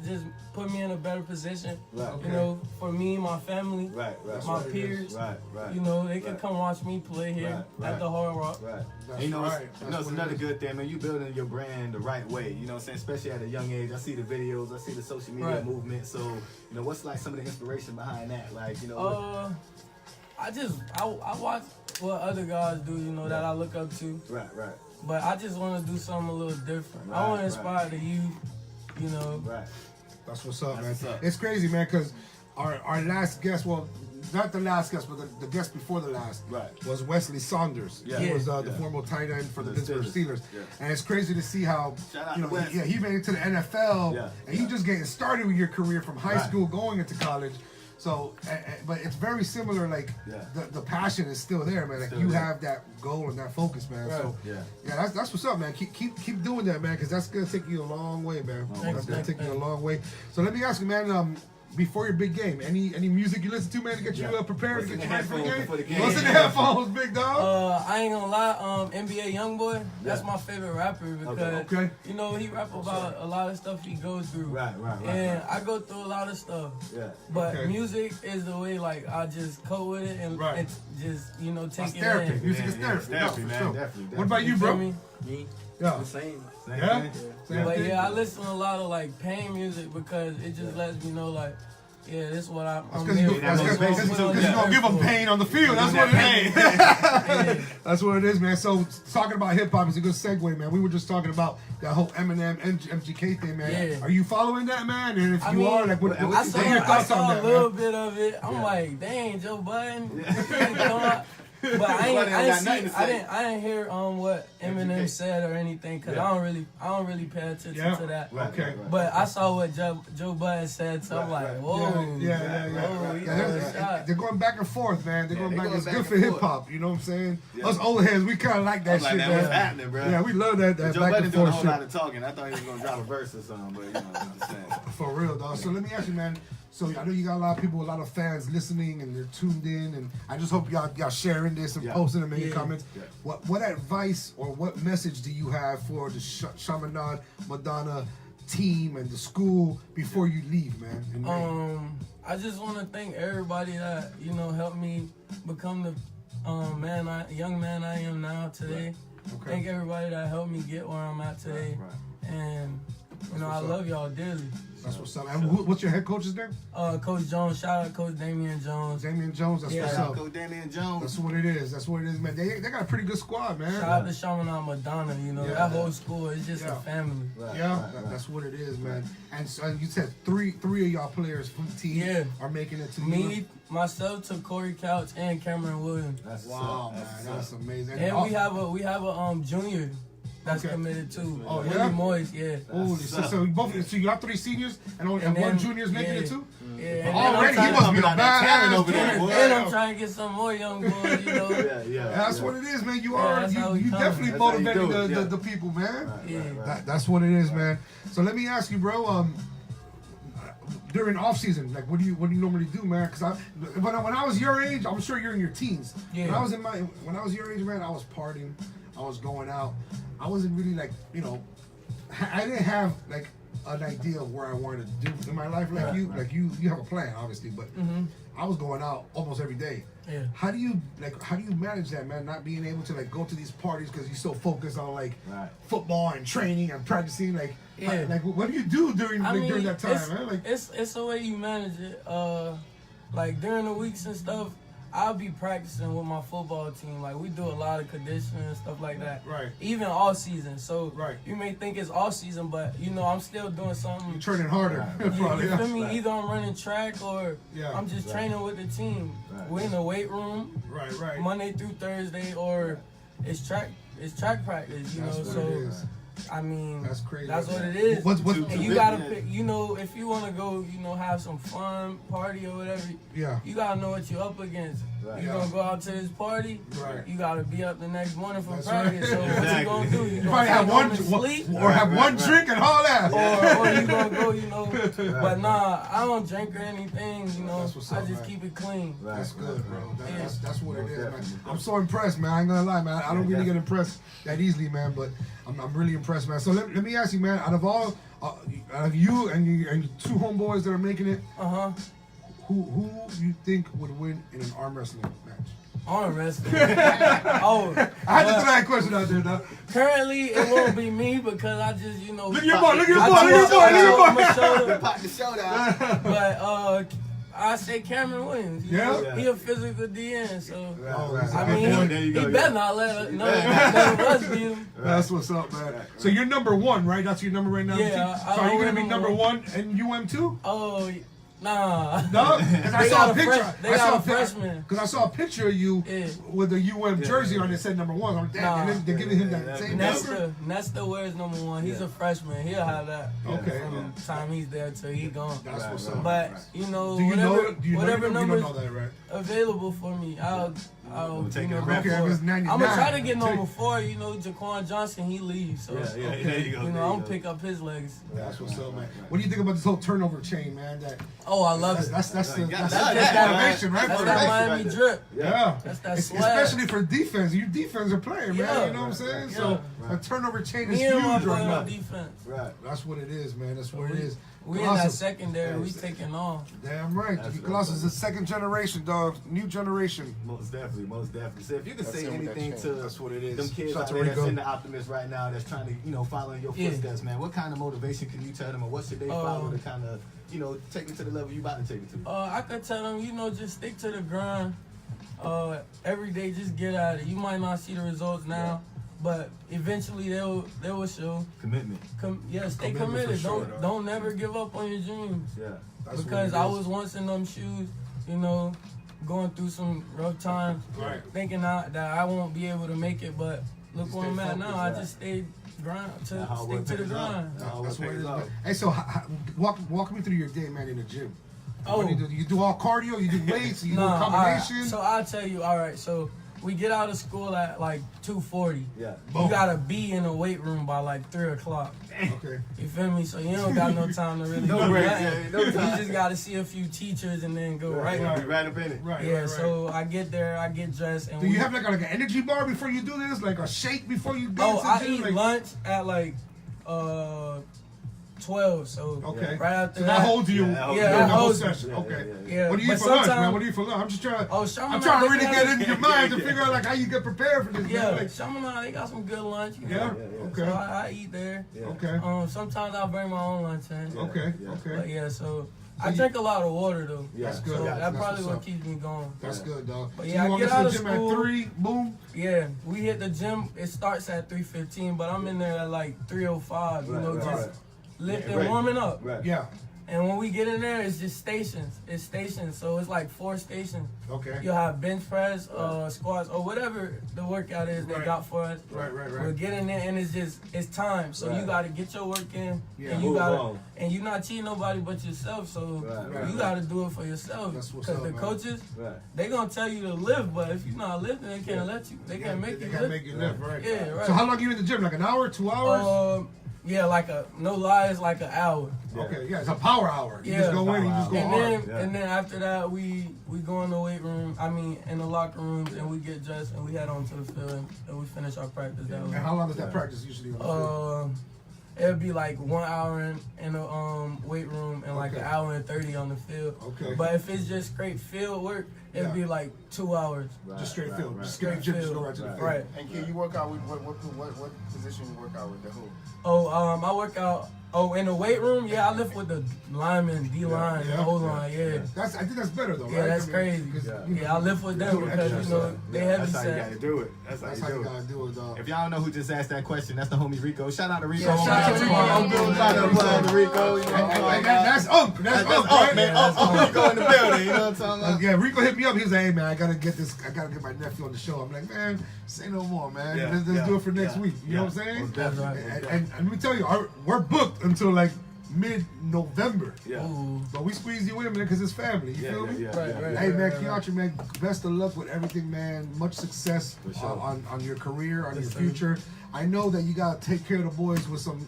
Speaker 7: just put me in a better position. Right. For me, my family, my peers. They can come watch me play here at the Hard Rock.
Speaker 6: Right. It's another good thing, man. You building your brand the right way. You know what I'm saying? Especially at a young age. I see the videos. I see the social media movement. So, what's like some of the inspiration behind that? Like,
Speaker 7: I watch what other guys do, that I look up to. Right. But I just want to do something a little different. I want to inspire the youth,
Speaker 6: Right.
Speaker 4: That's what's up, man. It's crazy, man, because our last guest, well, not the last guest, but the guest before the last, was Wesley Saunders. Yeah. He was the former tight end for the Pittsburgh Steelers. Yeah. And it's crazy to see how, he made it to the NFL, and you just getting started with your career from high school going into college. So, but it's very similar. Like the passion is still there, man. Like you have that goal and that focus, man. Right. So, that's what's up, man. Keep doing that, man, because that's gonna take you a long way, man. That's gonna take you a long way. So let me ask you, man. Before your big game, any music you listen to, man, to get you prepared to get you ready for the game? What's in the headphones, big dog?
Speaker 7: I ain't gonna lie, NBA Youngboy, that's my favorite rapper because he rap about a lot of stuff he goes through. Right. And I go through a lot of stuff. Yeah. But music is the way, like, I just cope with it and it's just take it
Speaker 4: therapy.
Speaker 7: in.
Speaker 4: Music is therapy,
Speaker 6: man. Definitely.
Speaker 4: What about you, bro?
Speaker 8: Me?
Speaker 4: Yeah.
Speaker 8: The same.
Speaker 4: Yeah?
Speaker 7: But I listen to a lot of like pain music because it just lets me know like, this is what I'm here.
Speaker 4: Because you're going to give them pain on the field. That's what it is. That's what it is, man. So talking about hip-hop is a good segue, man. We were just talking about that whole Eminem, MGK thing, man. Yeah. Are you following that, man? And if you are, like, what are your thoughts on that,
Speaker 7: I saw a little bit of it. I'm like, dang, Joe Budden. But I didn't hear what Eminem said or anything because I don't really pay attention to that.
Speaker 4: Okay.
Speaker 7: But I saw what Joe Budden said, so I'm like, whoa.
Speaker 4: They're going back and forth, man. They're going back. It's good for hip hop. You know what I'm saying? Us old heads, we kind of like that shit, man.
Speaker 6: What's happening, bro?
Speaker 4: Yeah, we love that
Speaker 6: Joe
Speaker 4: back
Speaker 6: Budden
Speaker 4: and
Speaker 6: doing a
Speaker 4: forth
Speaker 6: whole lot
Speaker 4: shit.
Speaker 6: of talking. I thought he was gonna drop a verse or something, but I'm just saying.
Speaker 4: For real, dog. So let me ask you, man. So I know you got a lot of people, a lot of fans listening, and they're tuned in, and I just hope y'all sharing this and posting and making comments. Yeah. What advice or what message do you have for the Chaminade Madonna team and the school before you leave, man?
Speaker 7: I just want to thank everybody that helped me become the young man I am now today. Right. Okay. Thank everybody that helped me get where I'm at today, and I love y'all dearly.
Speaker 4: That's what's up. And what's your head coach's name?
Speaker 7: Coach Jones. Shout out Coach Damian Jones.
Speaker 4: Damian Jones. That's what's up.
Speaker 6: Coach Damian Jones.
Speaker 4: That's what it is, man. They got a pretty good squad, man.
Speaker 7: Shout out to Chaminade Madonna. That whole school is just a family.
Speaker 4: Right. That's what it is, man. And so you said three of y'all players from the team are making it to
Speaker 7: me, myself, to Corey Couch, and Cameron Williams.
Speaker 4: That's man. That's amazing.
Speaker 7: And we have a junior. That's committed too. Oh, Willie Moyes,
Speaker 4: Holy, so you got 3 seniors and one junior's making it too?
Speaker 7: Yeah.
Speaker 4: Already, he must be a badass
Speaker 6: over there.
Speaker 7: And I'm trying to get some more young boys,
Speaker 4: That's what it is, man. You definitely motivating the people, man. That's what it is, man. So let me ask you, bro. During off season, like what do you normally do, man? Because when I was your age, I'm sure you're in your teens. Yeah. When I was your age, man, I was partying, I was going out. I wasn't really like, I didn't have like an idea of where I wanted to do in my life like you. Like you have a plan, obviously, but I was going out almost every day. Yeah. How do you manage that, man? Not being able to like go to these parties because you're so focused on like football and training and practicing. Like, what do you do during that time, man? Like,
Speaker 7: it's the way you manage it. like during the weeks and stuff, I'll be practicing with my football team. Like we do a lot of conditioning and stuff like that.
Speaker 4: Right.
Speaker 7: Even all season. So
Speaker 4: Right.
Speaker 7: you may think it's all season, but you know I'm still doing something.
Speaker 4: You're training harder. Probably,
Speaker 7: You feel me?
Speaker 6: Right.
Speaker 7: Either I'm running track or
Speaker 4: Yeah.
Speaker 7: I'm just training with the team.
Speaker 6: Right.
Speaker 7: We're in the weight room
Speaker 4: Right.
Speaker 7: Monday through Thursday, or it's track practice. You
Speaker 4: That's
Speaker 7: know,
Speaker 4: what
Speaker 7: so
Speaker 4: it is.
Speaker 7: I mean
Speaker 4: That's crazy.
Speaker 7: That's what it is.
Speaker 4: What's
Speaker 7: And you gotta pick, you know, if you wanna go, you know, have some fun, party or whatever,
Speaker 4: yeah.
Speaker 7: you gotta know what you're up against.
Speaker 6: Right.
Speaker 7: You
Speaker 4: Yeah.
Speaker 7: gonna go out to this party,
Speaker 4: Right.
Speaker 7: you gotta be up the next morning from
Speaker 4: That's
Speaker 7: practice.
Speaker 4: right.
Speaker 7: So what you gonna do? You
Speaker 4: You
Speaker 7: gonna
Speaker 4: probably have
Speaker 7: stay
Speaker 4: one,
Speaker 7: home and sleep?
Speaker 4: or have one drink and all that.
Speaker 7: Or you gonna go, you know. But nah, I don't drink or anything, you know.
Speaker 4: That's what's
Speaker 7: I
Speaker 4: up,
Speaker 7: just
Speaker 4: man.
Speaker 7: keep it clean.
Speaker 6: Right,
Speaker 4: That's good,
Speaker 6: right,
Speaker 4: bro.
Speaker 6: right.
Speaker 4: That's what it
Speaker 6: Most
Speaker 4: is, man.
Speaker 6: definitely.
Speaker 4: I'm so impressed, man. I ain't gonna lie, man. I don't
Speaker 6: Yeah,
Speaker 4: really get impressed that easily, man. But I'm really impressed, man. So let me ask you, man. Out of all, out of you and your two homeboys that are making it, who you think would win in an arm wrestling match?
Speaker 7: Arm wrestling. Oh,
Speaker 4: I had to throw that question out there, though.
Speaker 7: currently it won't be me because I just, you know.
Speaker 4: Look at your boy. Look at your
Speaker 7: I
Speaker 4: boy. Look at your boy.
Speaker 7: threw
Speaker 4: Look
Speaker 7: up my
Speaker 4: at your boy.
Speaker 7: shoulder.
Speaker 2: Pop the shoulder out.
Speaker 7: But I say Cameron Williams. You know,
Speaker 6: Yeah.
Speaker 7: he a physical DN, so
Speaker 4: Oh, that's
Speaker 7: I
Speaker 4: a good
Speaker 7: mean,
Speaker 4: point.
Speaker 6: There you
Speaker 7: he
Speaker 6: go,
Speaker 7: better
Speaker 6: yeah.
Speaker 7: not let none of us beat him.
Speaker 4: That's what's up, man. So you're number one, right? That's your number right now.
Speaker 7: Yeah,
Speaker 4: So are you gonna be
Speaker 7: number
Speaker 4: number one in UM too?
Speaker 7: Oh, nah.
Speaker 4: No, because I
Speaker 7: They
Speaker 4: saw
Speaker 7: got
Speaker 4: a
Speaker 7: a
Speaker 4: picture.
Speaker 7: they got a freshman.
Speaker 4: Because I saw a picture of you
Speaker 7: Yeah.
Speaker 4: with the UM jersey on it said number one. I'm like, damn,
Speaker 7: Nah.
Speaker 4: they're giving him that same number.
Speaker 7: Nesta wears number one. He's a freshman. He'll have that.
Speaker 4: Okay.
Speaker 7: From the time he's there till he gone.
Speaker 4: That's what's
Speaker 6: Right,
Speaker 4: up.
Speaker 7: But you know,
Speaker 4: Do you
Speaker 7: whatever,
Speaker 4: know? Do you
Speaker 7: whatever
Speaker 4: know? You
Speaker 7: numbers
Speaker 4: don't know that, right?
Speaker 7: available for me, I'll
Speaker 6: take
Speaker 7: you
Speaker 6: it
Speaker 7: know,
Speaker 6: back.
Speaker 7: go
Speaker 4: Okay,
Speaker 7: for
Speaker 4: if
Speaker 7: it.
Speaker 4: it's 99,
Speaker 7: I'm gonna try to get
Speaker 4: take-
Speaker 7: number 4. You know, Jaquan Johnson, he leaves, so
Speaker 6: Yeah,
Speaker 4: Okay.
Speaker 6: there you go.
Speaker 7: you
Speaker 6: there
Speaker 7: know, I'm
Speaker 6: you
Speaker 7: gonna
Speaker 6: go.
Speaker 7: pick up his legs.
Speaker 4: That's what's up, man. What do you think about this whole turnover chain, man? That
Speaker 7: Oh, I love it.
Speaker 4: that's the
Speaker 6: That's
Speaker 7: that,
Speaker 4: motivation, right?
Speaker 7: That's
Speaker 4: For
Speaker 7: that
Speaker 4: the-
Speaker 7: Miami drip.
Speaker 4: Yeah.
Speaker 7: That's that
Speaker 4: It's-
Speaker 7: swag.
Speaker 4: especially for defense. You defense are playing, man.
Speaker 7: Yeah.
Speaker 4: You know what I'm saying?
Speaker 7: Yeah.
Speaker 4: So a turnover chain is
Speaker 7: Me and my
Speaker 4: huge
Speaker 7: boy
Speaker 4: right now.
Speaker 7: on defense.
Speaker 6: Right.
Speaker 4: That's what it is, man. That's what it is.
Speaker 7: We in that secondary. We taking off.
Speaker 4: Damn right.
Speaker 6: That's
Speaker 4: Colossus is the second generation, dog. New generation.
Speaker 6: Most definitely, most definitely. So if you could
Speaker 2: That's
Speaker 6: say
Speaker 2: it with that
Speaker 6: anything
Speaker 2: chain.
Speaker 6: to
Speaker 4: That's what it is.
Speaker 6: them kids
Speaker 4: Shout
Speaker 6: out
Speaker 4: to
Speaker 6: there that's
Speaker 4: Rico.
Speaker 6: in the Optimist right now, that's trying to, you know, follow in your
Speaker 7: Yeah.
Speaker 6: footsteps, man, what kind of motivation can you tell them, or what should they follow to kind of, you know, take it to the level you about to take it to?
Speaker 7: I could tell them, you know, just stick to the grind. Every day, just get at it. You might not see the results now, but eventually they will show.
Speaker 6: Commitment.
Speaker 7: Stay
Speaker 4: Commitment
Speaker 7: committed.
Speaker 4: for sure, dog.
Speaker 7: Don't never give up on your dreams.
Speaker 6: Yeah.
Speaker 4: That's
Speaker 7: Because
Speaker 4: what it
Speaker 7: I
Speaker 4: is.
Speaker 7: was once in them shoes, you know, going through some rough times,
Speaker 4: Right.
Speaker 7: thinking that I won't be able to make it. But look
Speaker 6: You
Speaker 7: where I'm
Speaker 6: stay
Speaker 7: at now.
Speaker 6: focused,
Speaker 7: I
Speaker 6: right.
Speaker 7: just stayed grind to
Speaker 6: That hard
Speaker 7: stick
Speaker 6: work
Speaker 7: to the
Speaker 6: pays off.
Speaker 7: grind.
Speaker 6: That hard
Speaker 4: That's
Speaker 6: work
Speaker 4: what it
Speaker 6: pays
Speaker 4: is,
Speaker 6: off.
Speaker 4: man. Hey, so walk me through your day, man, in the gym.
Speaker 7: Oh.
Speaker 4: What do you do all cardio? You do weights? You do
Speaker 7: Nah,
Speaker 4: a combination?
Speaker 7: so I'll tell you. All right, so we get out of school at like 2:40.
Speaker 6: Yeah.
Speaker 4: Boom.
Speaker 7: You gotta be in the weight room by like 3:00.
Speaker 4: Okay.
Speaker 7: You feel me? So you don't got no time to really
Speaker 6: No
Speaker 7: do
Speaker 6: breaks,
Speaker 7: nothing.
Speaker 6: yeah, no time.
Speaker 7: You just gotta see a few teachers and then go right.
Speaker 6: Right. Right up in it.
Speaker 4: Right.
Speaker 7: Yeah.
Speaker 4: right, right.
Speaker 7: So I get there, I get dressed, and
Speaker 4: Do you have like an energy bar before you do this? Like a shake before you get
Speaker 7: Oh,
Speaker 4: into
Speaker 7: I
Speaker 4: the gym?
Speaker 7: eat
Speaker 4: Like,
Speaker 7: lunch at like 12. So
Speaker 4: Okay.
Speaker 7: right after
Speaker 4: so that holds you
Speaker 6: Yeah, that holds
Speaker 7: you.
Speaker 4: during the whole
Speaker 7: holds me.
Speaker 4: session.
Speaker 6: Yeah,
Speaker 4: Okay.
Speaker 6: yeah,
Speaker 7: Yeah.
Speaker 4: What do you
Speaker 7: but
Speaker 4: eat for lunch, man?
Speaker 7: sometime-
Speaker 4: What do you eat for lunch? I'm just trying.
Speaker 7: Oh, Shaman,
Speaker 4: I'm trying to
Speaker 7: they
Speaker 4: really
Speaker 7: got-
Speaker 4: get into your mind to figure out like how you get prepared for this.
Speaker 7: Yeah,
Speaker 4: Man. Like,
Speaker 7: Shaman, they got some good lunch. You
Speaker 4: yeah.
Speaker 7: know?
Speaker 4: Okay.
Speaker 7: So I eat there.
Speaker 6: Yeah.
Speaker 4: Okay.
Speaker 7: Sometimes I'll bring my own lunch in.
Speaker 4: Okay.
Speaker 6: Yeah.
Speaker 7: But
Speaker 4: Okay.
Speaker 7: yeah, so I
Speaker 4: you-
Speaker 7: drink a lot of water though.
Speaker 6: Yeah.
Speaker 4: That's good.
Speaker 7: So
Speaker 4: Yeah,
Speaker 7: that
Speaker 4: that's
Speaker 7: probably
Speaker 4: what's
Speaker 7: what
Speaker 4: up.
Speaker 7: keeps me going.
Speaker 4: That's good, dog.
Speaker 7: But
Speaker 4: So
Speaker 7: yeah,
Speaker 4: you
Speaker 7: I
Speaker 4: walk
Speaker 7: get
Speaker 4: into
Speaker 7: out
Speaker 4: the
Speaker 7: of
Speaker 4: gym
Speaker 7: school.
Speaker 4: at 3, boom.
Speaker 7: Yeah, we hit the gym. It starts at 3:15, but I'm in there at like 3:05. You know,
Speaker 6: Right,
Speaker 7: just
Speaker 6: right.
Speaker 7: lifting,
Speaker 6: Right.
Speaker 7: warming up.
Speaker 6: Right.
Speaker 4: Yeah.
Speaker 7: And when we get in there, it's just stations. It's stations, so it's like 4 stations.
Speaker 4: Okay.
Speaker 7: You'll have bench press, squats, or whatever the workout is they
Speaker 4: Right.
Speaker 7: got for us.
Speaker 4: Right, right, right.
Speaker 7: We'll get in there, and it's time. So you
Speaker 6: Right.
Speaker 7: got to get your work in,
Speaker 4: Yeah.
Speaker 7: and you
Speaker 6: Move
Speaker 7: got
Speaker 6: on.
Speaker 7: and you're not cheating nobody but yourself. So
Speaker 6: Right,
Speaker 7: you
Speaker 6: right.
Speaker 7: got to do it for yourself.
Speaker 4: That's what's
Speaker 7: Because
Speaker 4: up,
Speaker 7: the
Speaker 4: man.
Speaker 7: coaches,
Speaker 6: Right.
Speaker 7: they gonna tell you to lift, but if you're not lifting, they can't let you. They can't make
Speaker 4: They
Speaker 7: you
Speaker 4: can't
Speaker 7: lift.
Speaker 4: make you lift, right?
Speaker 7: Yeah, right.
Speaker 4: So how long you in the gym? Like an hour, 2 hours?
Speaker 7: Yeah, like no lie, it's like an hour.
Speaker 4: Okay, yeah, it's a power hour. You
Speaker 7: Yeah.
Speaker 4: just go in and you just go
Speaker 7: And
Speaker 4: hard.
Speaker 7: then
Speaker 6: Yeah.
Speaker 7: and then after that we go in the weight room. I mean in the locker rooms and we get dressed and we head on to the field and we finish our practice that
Speaker 4: And
Speaker 7: way.
Speaker 4: how long does that practice usually on the field?
Speaker 7: It'll be like 1 hour in the weight room and like
Speaker 4: Okay.
Speaker 7: an hour and 30 on the field.
Speaker 4: Okay.
Speaker 7: But if it's just straight field work, it'll
Speaker 4: Yeah.
Speaker 7: be like 2 hours.
Speaker 4: Just straight field.
Speaker 6: Right.
Speaker 4: Just straight gym, just
Speaker 7: field.
Speaker 4: go right to the field.
Speaker 7: Right.
Speaker 2: And can you work out with what position you work out with? The who?
Speaker 7: I work out Oh, in the weight room, yeah, I lift with the lineman, D line, O line, yeah.
Speaker 4: I think that's better though, right?
Speaker 7: Yeah, that's crazy. Yeah, I lift with them because you know they heavy
Speaker 6: That's how you
Speaker 7: set.
Speaker 6: gotta do it. That's how you
Speaker 4: gotta do it, dog.
Speaker 6: If y'all don't know who just asked that question, that's the homie Rico. Shout out to Rico.
Speaker 7: Yeah, shout out to Rico.
Speaker 6: I'm doing to Rico. You know,
Speaker 4: That's Unk. That's Unk,
Speaker 6: man. Rico in the building. You know what I'm talking about?
Speaker 4: Yeah, Rico hit me up. He was like, "Hey man, I gotta get my nephew on the show." I'm like, "Man, say no more, man. Let's do it for next week." You know what I'm saying? And let me tell you, we're booked until like mid-November.
Speaker 6: Yeah.
Speaker 4: But we squeeze you in, man, because it's family. You feel me?
Speaker 7: Right.
Speaker 4: Hey man, Keontra, man, best of luck with everything, man. Much success on your career, on your future. I know that you gotta take care of the boys with some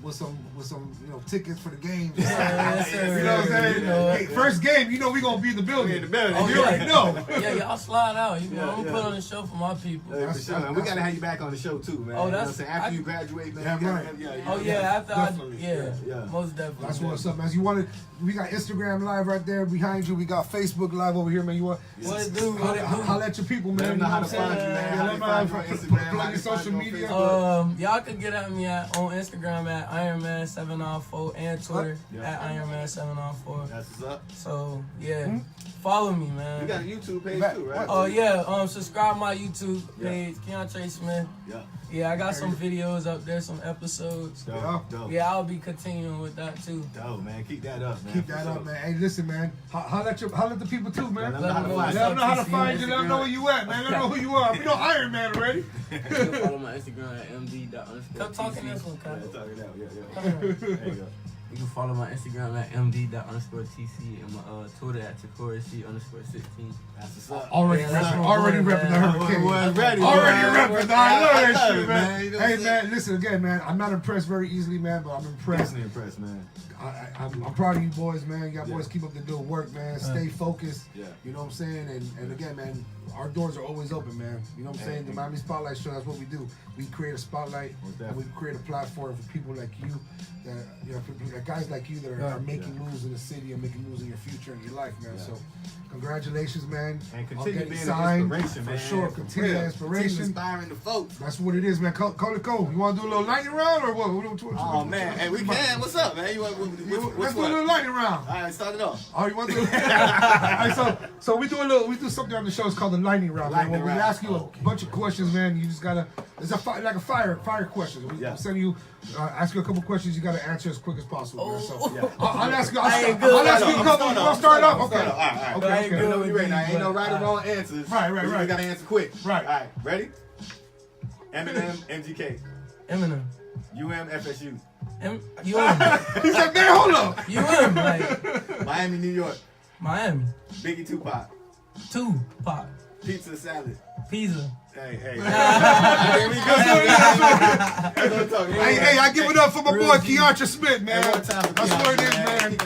Speaker 4: tickets for the games. You know what I'm saying? Hey, first game, you know we gonna be in the building. You already know.
Speaker 7: Yeah, y'all slide out. You know, I'm gonna put on the show for my people.
Speaker 6: For sure. And we gotta have you back on the show too, man.
Speaker 7: Oh, that's
Speaker 6: you know what I'm saying? After you graduate, man.
Speaker 7: After
Speaker 4: definitely.
Speaker 7: Most definitely.
Speaker 4: That's what's up, man. We got Instagram live right there behind you. We got Facebook live over here, man. You want?
Speaker 7: What it do?
Speaker 4: Holla at your people, man.
Speaker 6: Let them know how to find you, man. How to find you on Instagram.
Speaker 4: Plug your social media.
Speaker 7: Y'all can get at me on Instagram at IronMan704 and Twitter at IronMan704.
Speaker 6: That's what's up.
Speaker 7: So follow me, man.
Speaker 6: You got a YouTube page too, right?
Speaker 7: Oh yeah, subscribe my YouTube page, Keontra Smith. Yeah, I got some videos up there, some episodes.
Speaker 6: Dope.
Speaker 7: Yeah, I'll be continuing with that too.
Speaker 6: Dope, man. Keep that up, man.
Speaker 4: Keep that up, man. Hey, listen, man. Holla at the people too, man.
Speaker 6: Let them
Speaker 4: know how to find you. Let them know where you at, man. Let them know who you are. We know Iron Man already.
Speaker 8: You can follow my Instagram at md._tc.
Speaker 7: Come talking this one, Kyle.
Speaker 6: There you go.
Speaker 8: You can follow my Instagram at md._tc and my Twitter at Takorashi_16.
Speaker 6: That's what's up.
Speaker 4: Already repping the Hurricane.
Speaker 6: Already
Speaker 4: repping. I love that shit, man. Hey, man, listen again, man. I'm not impressed very easily, man, but I'm impressed.
Speaker 6: Definitely impressed, man.
Speaker 4: I'm proud of you boys, man. Y'all boys keep up the good work, man. Stay focused.
Speaker 6: Yeah.
Speaker 4: You know what I'm saying? And again, man, our doors are always open, man. You know what I'm saying? The Miami Spotlight Show, that's what we do. We create a spotlight and we create a platform for people like you, that guys like you that are making moves in the city and making moves in your future and your life, man. So congratulations, man.
Speaker 6: And continue being
Speaker 4: signed,
Speaker 6: an inspiration, man.
Speaker 4: For sure. Continue that inspiration.
Speaker 6: Continue inspiring the folks.
Speaker 4: That's what it is, man. Call it cool. You want to do a little lightning round or what?
Speaker 6: Oh, man. Hey, we can. What's up, man?
Speaker 4: Let's do a little lightning round.
Speaker 6: All right, start it off.
Speaker 4: Oh, you want to do it? All right, so we do something on the show. It's called the lightning round. Man. When we ask you a bunch of questions, man, you just gotta. It's like a fire questions. We send you, ask you a couple questions. You gotta answer as quick as possible. Man. So I'll ask you. I'll ask you a couple. You want to start off? Okay.
Speaker 6: All right.
Speaker 4: Okay.
Speaker 6: You know you ready now. Ain't no right or wrong answers.
Speaker 4: Right.
Speaker 6: You gotta answer quick.
Speaker 4: Right.
Speaker 6: All right. Ready? Eminem, MGK.
Speaker 7: Eminem.
Speaker 6: FSU.
Speaker 4: He said, man, hold up.
Speaker 7: like
Speaker 6: Miami, New York.
Speaker 7: Miami.
Speaker 6: Biggie, Tupac.
Speaker 7: Tupac.
Speaker 6: Pizza, salad.
Speaker 7: Pizza.
Speaker 6: Hey.
Speaker 4: Hey, I give it up for my boy Keontra Smith, man. That's what it is, man.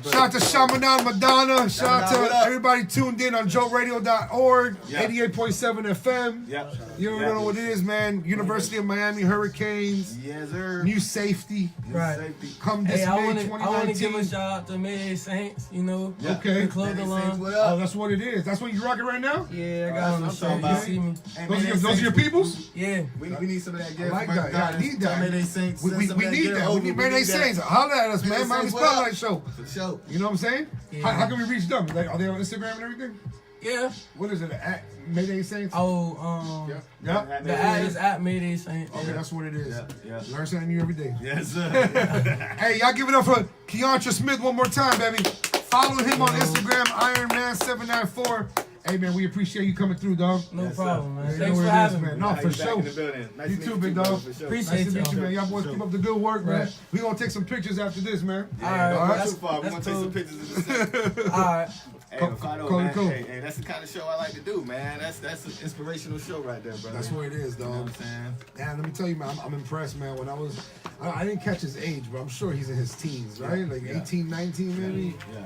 Speaker 4: Shout out to Shamanan Madonna. Shout out to everybody tuned in on JoeRadio.org, 88.7 FM.
Speaker 6: Yep.
Speaker 4: You don't know what it is, man. University of Miami Hurricanes.
Speaker 6: Yes, sir.
Speaker 4: New safety.
Speaker 7: Right.
Speaker 4: Come this May 2019.
Speaker 3: I want to give a shout out to Mayday Saints, you know.
Speaker 4: Okay.
Speaker 3: The clothing line.
Speaker 4: Oh, that's what it is. That's what you rocking right now?
Speaker 3: Yeah, I got on the shirt. You see me?
Speaker 4: Those are your peoples?
Speaker 3: Yeah.
Speaker 6: We need some of that.
Speaker 4: I like that. Yeah, I need that.
Speaker 6: Mayday Saints.
Speaker 4: We need that. We need Mayday Saints. Holla at us, man. Miami Spotlight Show.
Speaker 6: For sure.
Speaker 4: You know what I'm saying?
Speaker 3: Yeah.
Speaker 4: How can we reach them? Like, are they on Instagram and everything?
Speaker 3: Yeah.
Speaker 4: What is it? At Mayday Saints?
Speaker 3: Oh,
Speaker 4: Yeah.
Speaker 3: the ad is at Mayday Saints.
Speaker 4: Okay, that's what it is.
Speaker 6: Yeah.
Speaker 4: Learn something new every day.
Speaker 6: Yes, sir.
Speaker 4: Hey, y'all give it up for Keontra Smith one more time, baby. Follow him on Instagram, IronMan794. Hey, man, we appreciate you coming through, dog.
Speaker 3: No problem, man.
Speaker 4: You know
Speaker 3: Thanks
Speaker 4: what
Speaker 3: for
Speaker 4: it is,
Speaker 3: having me.
Speaker 4: man. No, for sure.
Speaker 6: Nice
Speaker 4: You too, big dog.
Speaker 3: Appreciate
Speaker 4: Nice to meet you,
Speaker 3: y'all.
Speaker 4: man. Y'all boys keep up the good work, man.
Speaker 3: Right.
Speaker 4: We gonna take some pictures after this, man.
Speaker 6: All right. Too far. We're going to take some pictures of this.
Speaker 3: All right.
Speaker 6: Hey, man. Hey, that's the kind of show I like to do, man. That's an inspirational show right there, brother.
Speaker 4: That's what it is, dog.
Speaker 6: You know what I'm saying?
Speaker 4: Yeah, let me tell you, man, I'm impressed, man. When I didn't catch his age, but I'm sure he's in his teens, right? Like 18, 19, maybe?
Speaker 6: Yeah.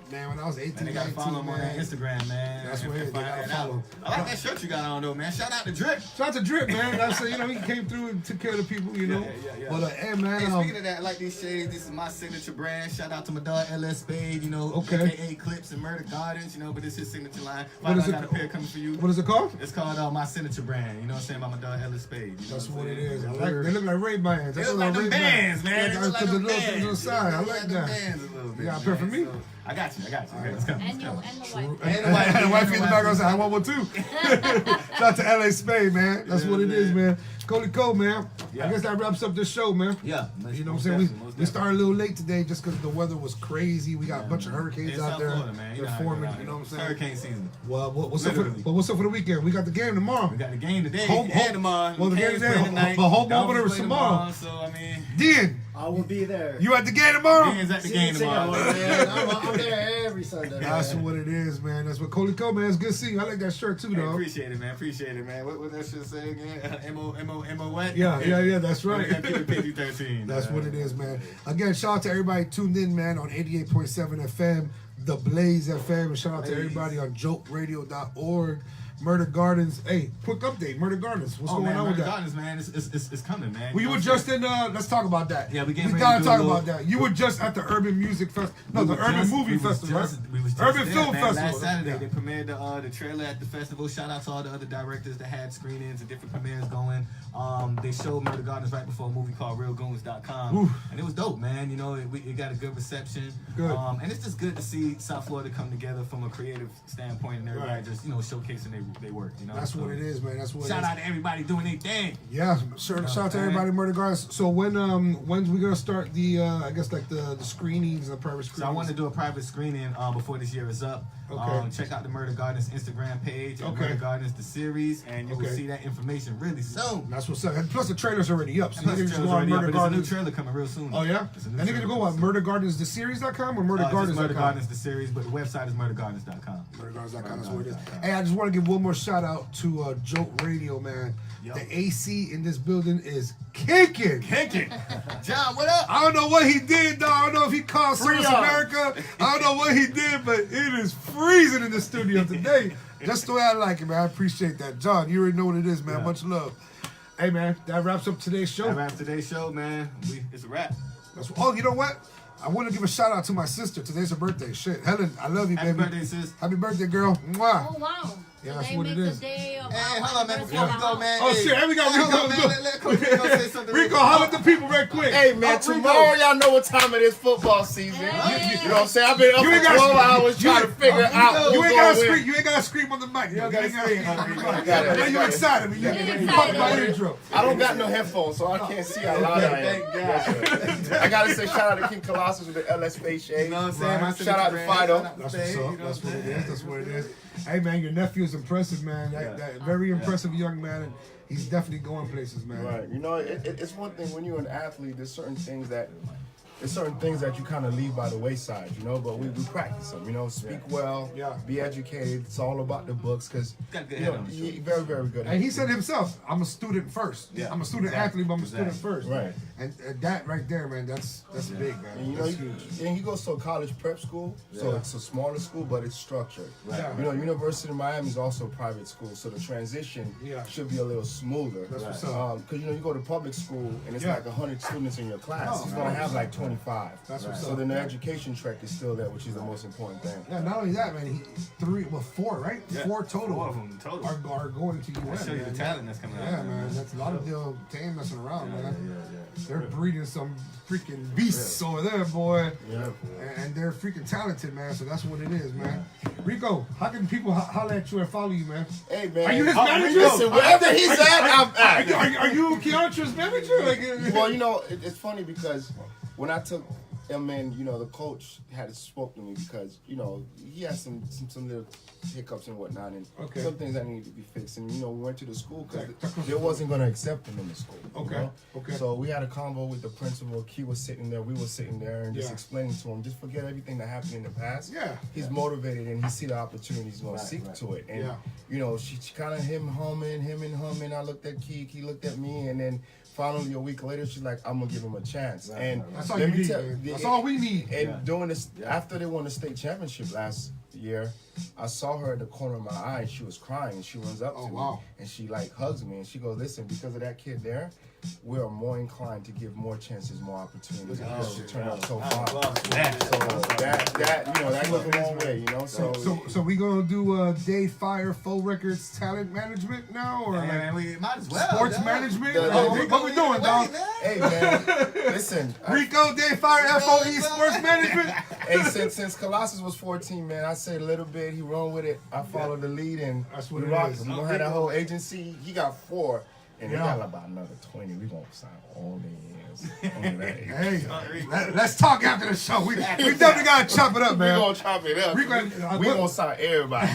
Speaker 4: Man, when I was 18,
Speaker 6: And they gotta
Speaker 4: 19,
Speaker 6: follow him on
Speaker 4: man.
Speaker 6: Instagram, man.
Speaker 4: That's what it is. They gotta follow.
Speaker 6: I like that shirt you got on though, man. Shout out to Drip.
Speaker 4: Shout out to Drip, man. That's he came through and took care of the people, you know.
Speaker 6: Yeah.
Speaker 4: But hey, man.
Speaker 6: Hey, speaking of that, I like these shades. This is my signature brand. Shout out to my dog LS Spade, you know, AKA Clips and Murder Gardens, you know. But this is his signature line. I got a pair coming for you.
Speaker 4: What is it called?
Speaker 6: It's called my signature brand. You know what I'm saying? By my dog LS Spade.
Speaker 4: That's what it is. They look like Ray-Bans.
Speaker 6: They look like them bands, man. They look like them bands.
Speaker 4: On the side. I like that. You got a pair for me?
Speaker 6: So, I got you. Okay, let's go.
Speaker 9: And the wife.
Speaker 6: And
Speaker 4: the wife in the back, I said, I want one too. Shout out to LA Spade, man. That's what it is, man. Coley Cole, man. I guess that wraps up this show, man.
Speaker 6: Yeah.
Speaker 4: You know what I'm saying? We started a little late today just because the weather was crazy. We got a bunch of hurricanes out there. They're forming, you know what I'm saying?
Speaker 6: Hurricane season.
Speaker 4: Well, what's up for the weekend? We got the game tomorrow.
Speaker 6: We got the game today and tomorrow.
Speaker 4: Well, the game today, but home opener is tomorrow.
Speaker 6: So, I mean.
Speaker 4: Dean.
Speaker 10: I will be there.
Speaker 4: You at the game tomorrow?
Speaker 6: Dean's at the game tomorrow.
Speaker 10: Man. I'm there every Sunday.
Speaker 4: That's what it is, man. That's what Coley Cole, man. It's good to see you. I like that shirt too, dog.
Speaker 6: Appreciate it, man. What that shit say again? M-O what?
Speaker 4: Yeah, that's right.
Speaker 6: PG-13.
Speaker 4: That's what it is, man. Again, shout out to everybody tuned in, man, on 88.7 FM, The Blaze FM, and shout out to everybody on jokeradio.org. Murder Gardens. Hey, quick update. Murder Gardens. What's going on with that?
Speaker 6: Murder Gardens, man. It's coming, man.
Speaker 4: Well, you were just in. Let's talk about that.
Speaker 6: Yeah, we
Speaker 4: gotta talk about that. You were just at the Urban Music Festival. No, the Urban Movie Festival. Urban Film Festival.
Speaker 6: Last Saturday, they premiered the trailer at the festival. Shout out to all the other directors that had screenings and different premieres going. They showed Murder Gardens right before a movie called RealGoons.com, and it was dope, man. You know, it got a good reception.
Speaker 4: Good.
Speaker 6: And it's just good to see South Florida come together from a creative standpoint and everybody just showcasing they work. You know,
Speaker 4: that's what it is, man. That's what.
Speaker 6: Shout out to everybody doing their thing.
Speaker 4: Yeah, shout out to everybody in Murder Gardens. So when's we gonna start the I guess like the screenings, the private screenings?
Speaker 6: So I want to do a private screening before this year is up.
Speaker 4: Okay.
Speaker 6: Check out the Murder Gardens Instagram page. Murder Gardens the series, and you will see that information really soon.
Speaker 4: That's what's up. And plus the trailer's already up. So
Speaker 6: plus the trailer's already up, but there's a new
Speaker 4: Gardens.
Speaker 6: trailer coming real soon.
Speaker 4: Oh yeah. And you're gonna go on murdergardenstheseries.com or murdergardens.com?
Speaker 6: Murder Gardens the series, but the website is murdergardens.com.
Speaker 4: Murdergardens.com. That's what it is. Hey, I just want to give one more shout out to Joke Radio, man. The AC in this building is kicking.
Speaker 6: John, what up?
Speaker 4: I don't know what he did, dog. I don't know if he called Service America. I don't know what he did, but it is freezing in the studio today. Just the way I like it, man. I appreciate that. John, you already know what it is, man. Much love. Hey, man, that wraps up today's show.
Speaker 6: That wraps today's show, man. It's a wrap.
Speaker 4: You know what? I want to give a shout out to my sister. Today's her birthday. Shit, Helen, I love you, baby.
Speaker 6: Happy birthday, sis.
Speaker 4: Happy birthday, girl. Mwah.
Speaker 9: Oh, wow.
Speaker 4: Yeah,
Speaker 9: So
Speaker 4: that's
Speaker 9: they
Speaker 4: what
Speaker 9: make
Speaker 4: it
Speaker 9: the
Speaker 4: is.
Speaker 9: day of
Speaker 6: Hey, hold on, man. Before we go, man.
Speaker 4: Oh, shit. Hey, we got Rico.
Speaker 6: Let Coach Rico say something.
Speaker 4: Rico, holler at the people right quick.
Speaker 2: Hey, man, tomorrow y'all know what time it is, football season.
Speaker 9: Hey.
Speaker 2: You know what I'm saying? I've been up for 12 hours trying to figure out
Speaker 4: You
Speaker 2: who's
Speaker 4: ain't
Speaker 2: going
Speaker 4: gotta
Speaker 2: to
Speaker 4: scream.
Speaker 2: win.
Speaker 4: You ain't gotta scream on the mic. You ain't gotta scream.
Speaker 2: I got it.
Speaker 4: Now you excited. You caught my intro.
Speaker 2: I don't got no headphones, so I can't see how loud I am.
Speaker 6: Thank God.
Speaker 2: I gotta say shout out to King Colossus with the LS Face shade.
Speaker 6: You know what I'm saying?
Speaker 2: Shout out to Fido.
Speaker 4: That's what's up. That's what it is. That's what it is. Hey, man, your nephew is impressive, man. That very impressive young man, and he's definitely going places, man.
Speaker 2: Right. You know, it's one thing when you're an athlete. There's certain things that you kind of leave by the wayside, you know. But we practice them, you know. Speak well, be educated. It's all about the books, because very, very good.
Speaker 4: And he said himself, "I'm a student first.
Speaker 6: Yeah.
Speaker 4: I'm a student athlete, but I'm a student first."
Speaker 2: Right.
Speaker 4: And that right there, man, that's big, man.
Speaker 2: And, you know, he goes to a college prep school, so it's a smaller school, but it's structured.
Speaker 4: Right.
Speaker 2: You know, University of Miami is also a private school, so the transition should be a little smoother.
Speaker 4: That's what's up.
Speaker 2: Because you go to public school and it's like 100 students in your class. It's gonna have like 25.
Speaker 4: That's what's
Speaker 2: So
Speaker 4: up.
Speaker 2: then the education track is still there, which is the most important thing.
Speaker 4: Yeah, not only that, man, four, right?
Speaker 6: Yeah.
Speaker 4: 4 total,
Speaker 6: 4 of them total.
Speaker 4: are going to UN.
Speaker 6: I'll show you the talent that's coming out.
Speaker 4: Yeah, man, that's a lot of deal. They ain't messing around, man. They're breeding some freaking beasts over there, boy.
Speaker 2: Yeah.
Speaker 4: And they're freaking talented, man. So that's what it is, man. Rico, how can people holler at you and follow you, man?
Speaker 2: Hey, man.
Speaker 4: Are you his manager?
Speaker 2: Listen, wherever he's at, I'm at.
Speaker 4: Are you Keontra's manager?
Speaker 2: Well, you know, it's funny because when I took him in, you know, the coach had spoke to me because, you know, he had some little hiccups and whatnot, and some things that needed to be fixed. And, you know, we went to the school because they wasn't going to accept him in the school.
Speaker 4: Okay.
Speaker 2: You know? So we had a convo with the principal. He was sitting there, we were sitting there, and just explaining to him, just forget everything that happened in the past.
Speaker 4: Yeah.
Speaker 2: He's motivated, and he see the opportunities, he's going to seek to it. And, you know, she kind of him and humming. I looked at Keek, he looked at me, and then finally a week later, she's like, I'm gonna give him a chance. And
Speaker 4: that's all you need. That's all we need.
Speaker 2: And doing this after they won the state championship last year, I saw her in the corner of my eye, and she was crying, and she runs up to me, and she like hugs me, and she goes, "Listen, because of that kid there, we are more inclined to give more chances, more opportunities." Because she turned out so fine. So that you know, that goes a long way, you know.
Speaker 4: So we gonna do Dave Fire Full Records talent management now, or
Speaker 6: man, we might as well.
Speaker 4: Sports management? What we doing, dog?
Speaker 2: Hey man, listen,
Speaker 4: Rico Dave Fire FOE Sports Management.
Speaker 2: Hey, since Colossus was 14, man, I say a little bit, he run with it. I followed the lead, and
Speaker 4: that's what
Speaker 2: we rocked him. We gonna have that whole agency. He got 4. And they got about another 20. We gonna sign all the years.
Speaker 4: Hey, let's talk after the show. We definitely gotta chop it up, man.
Speaker 2: We gonna chop it up. We gonna sign everybody.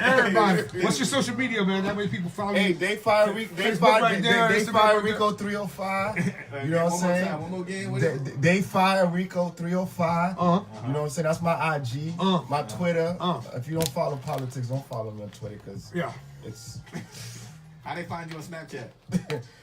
Speaker 4: Everybody. What's your social media, man? That way people follow you.
Speaker 2: Hey, they fire Rico 305. You know what I'm saying?
Speaker 6: One more game.
Speaker 2: They fire Rico 305. You know what I'm saying? That's my IG, my Twitter. If you don't follow politics, don't follow me on Twitter because it's.
Speaker 6: How they find you on Snapchat?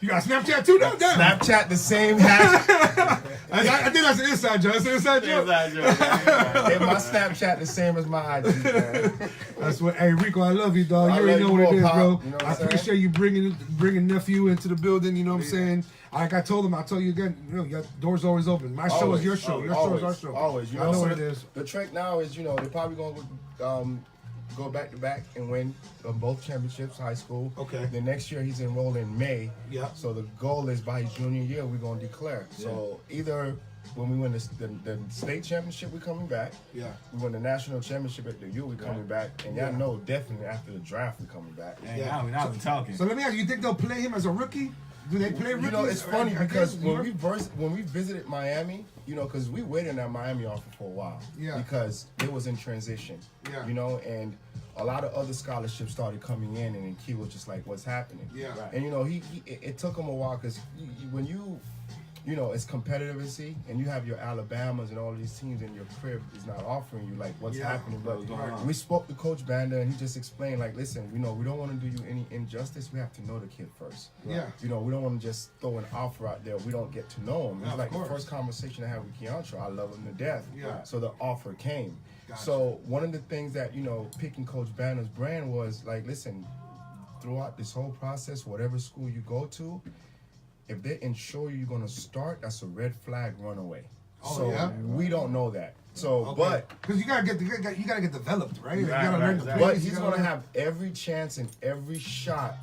Speaker 4: You got Snapchat too, though?
Speaker 2: Snapchat the same hashtag.
Speaker 4: I think that's an inside joke. That's an inside joke.
Speaker 2: Hey, my Snapchat the same as my IG, man.
Speaker 4: That's what. Hey, Rico, I love you, dog. You already know what it is, bro. You know I appreciate you bringing nephew into the building. You know what I'm saying? Like I told him, I'll tell you again. You know, your door's always open. My show is your show. Your show is our show.
Speaker 2: Always. You
Speaker 4: know, I know what it is.
Speaker 2: The trick now is, you know, they're probably gonna go back to back and win both championships, high school.
Speaker 4: Okay.
Speaker 2: The next year he's enrolled in May.
Speaker 4: Yeah.
Speaker 2: So the goal is by his junior year we're gonna declare. Yeah. So either when we win the state championship, we're coming back.
Speaker 4: Yeah.
Speaker 2: We win the national championship at the U, we're coming back. And y'all know definitely after the draft we're coming back.
Speaker 6: Now we're talking.
Speaker 4: So let me ask you, think they'll play him as a rookie? Do they play rookies?
Speaker 2: You know, it's funny because when we visited Miami, you know, because we waited in that Miami offer for a while.
Speaker 4: Yeah.
Speaker 2: Because it was in transition. Yeah. You know, and a lot of other scholarships started coming in, and then Key was just like, "What's happening?"
Speaker 4: Yeah. Right.
Speaker 2: And you know, it took him a while because when you know, it's competitive at sea, and you have your Alabamas and all these teams, and your crib is not offering you like what's happening. But we spoke to Coach Banda, and he just explained like, "Listen, you know, we don't want to do you any injustice. We have to know the kid first.
Speaker 4: Yeah. You
Speaker 2: know, we don't want to just throw an offer out there. We don't get to know him. It's like the first conversation I had with Keontra. I love him to death.
Speaker 4: Yeah.
Speaker 2: So the offer came.
Speaker 4: Gotcha.
Speaker 2: So one of the things that, you know, picking Coach Banner's brand was like, listen, throughout this whole process, whatever school you go to, if they ensure you're going to start, that's a red flag runaway. We don't know that. So, but
Speaker 4: because you gotta get developed, right? You gotta learn.
Speaker 2: But he's going to have every chance and every shot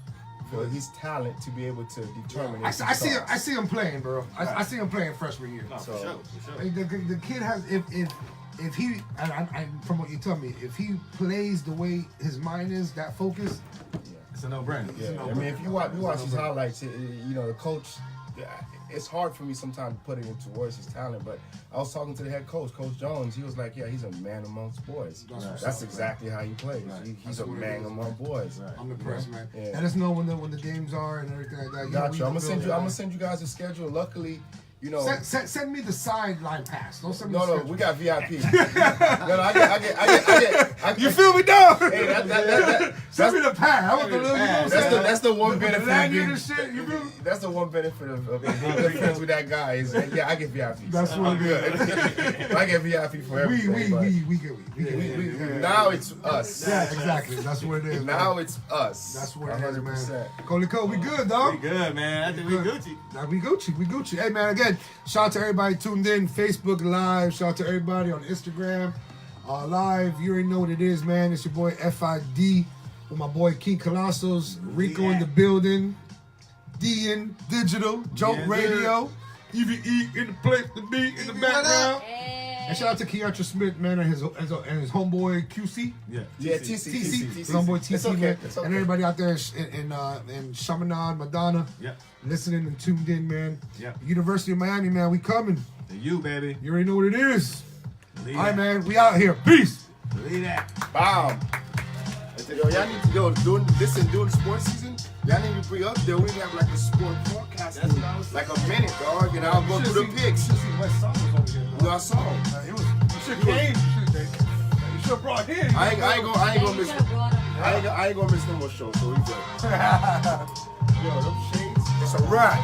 Speaker 2: for his talent to be able to determine.
Speaker 4: I see him playing, bro. I see him playing freshman year.
Speaker 6: No, for sure.
Speaker 4: The kid has if he and from what you tell me, if he plays the way his mind is, that focus,
Speaker 6: it's a no-brainer.
Speaker 2: Yeah, I mean, if you watch his highlights, you know, the coach. It's hard for me sometimes to put it into words, his talent, but I was talking to the head coach, Coach Jones. He was like, "Yeah, he's a man amongst boys. That's exactly how he plays. He's a man among boys."
Speaker 4: I'm impressed, man. Yeah. Let us know when the games are and everything like that.
Speaker 2: Got you. I'm gonna send you guys a schedule. Luckily, you know,
Speaker 4: send me the sideline pass. Don't send me
Speaker 2: no,
Speaker 4: schedule.
Speaker 2: we got VIP. I get.
Speaker 4: You feel me, dog?
Speaker 2: Hey,
Speaker 4: send me the pass. I want the little.
Speaker 2: That's the one benefit.
Speaker 4: That's
Speaker 2: the one benefit of being good friends with that guy. Is I get VIP.
Speaker 4: That's what good.
Speaker 2: I get VIP for everything.
Speaker 4: We get.
Speaker 2: Now it's us.
Speaker 4: Yeah, exactly. That's what it is.
Speaker 2: Now it's us.
Speaker 4: That's what it is, man. Coley Cole, we good, dog.
Speaker 6: We good, man. I think we Gucci.
Speaker 4: Nah, we Gucci. Hey, man, again, shout out to everybody tuned in. Facebook Live. Shout out to everybody on Instagram Live. You already know what it is, man. It's your boy FID with my boy King Colossus. Rico in the building. DN Digital. Joke Radio. EVE in the place to be in the background. And shout out to Keontra Smith, man, and his homeboy QC.
Speaker 2: Yeah, TC.
Speaker 4: His homeboy TC, man. And everybody out there in Chaminade, Madonna.
Speaker 6: Yeah.
Speaker 4: Listening and tuned in, man.
Speaker 6: Yeah.
Speaker 4: University of Miami, man, we coming.
Speaker 6: To you, baby.
Speaker 4: You already know what it is.
Speaker 6: Believe
Speaker 4: all right,
Speaker 6: that.
Speaker 4: man, we out here. Peace.
Speaker 6: Believe that.
Speaker 2: Bam. Y'all need to doing sports season. Y'all need to bring up there. We have like a sport forecast, like a minute, dog, and I'll go through the picks. I saw him.
Speaker 4: It was shit game. You should have brought him.
Speaker 2: I ain't gonna miss no more shows. So we good. Yo, them shades. It's a wrap.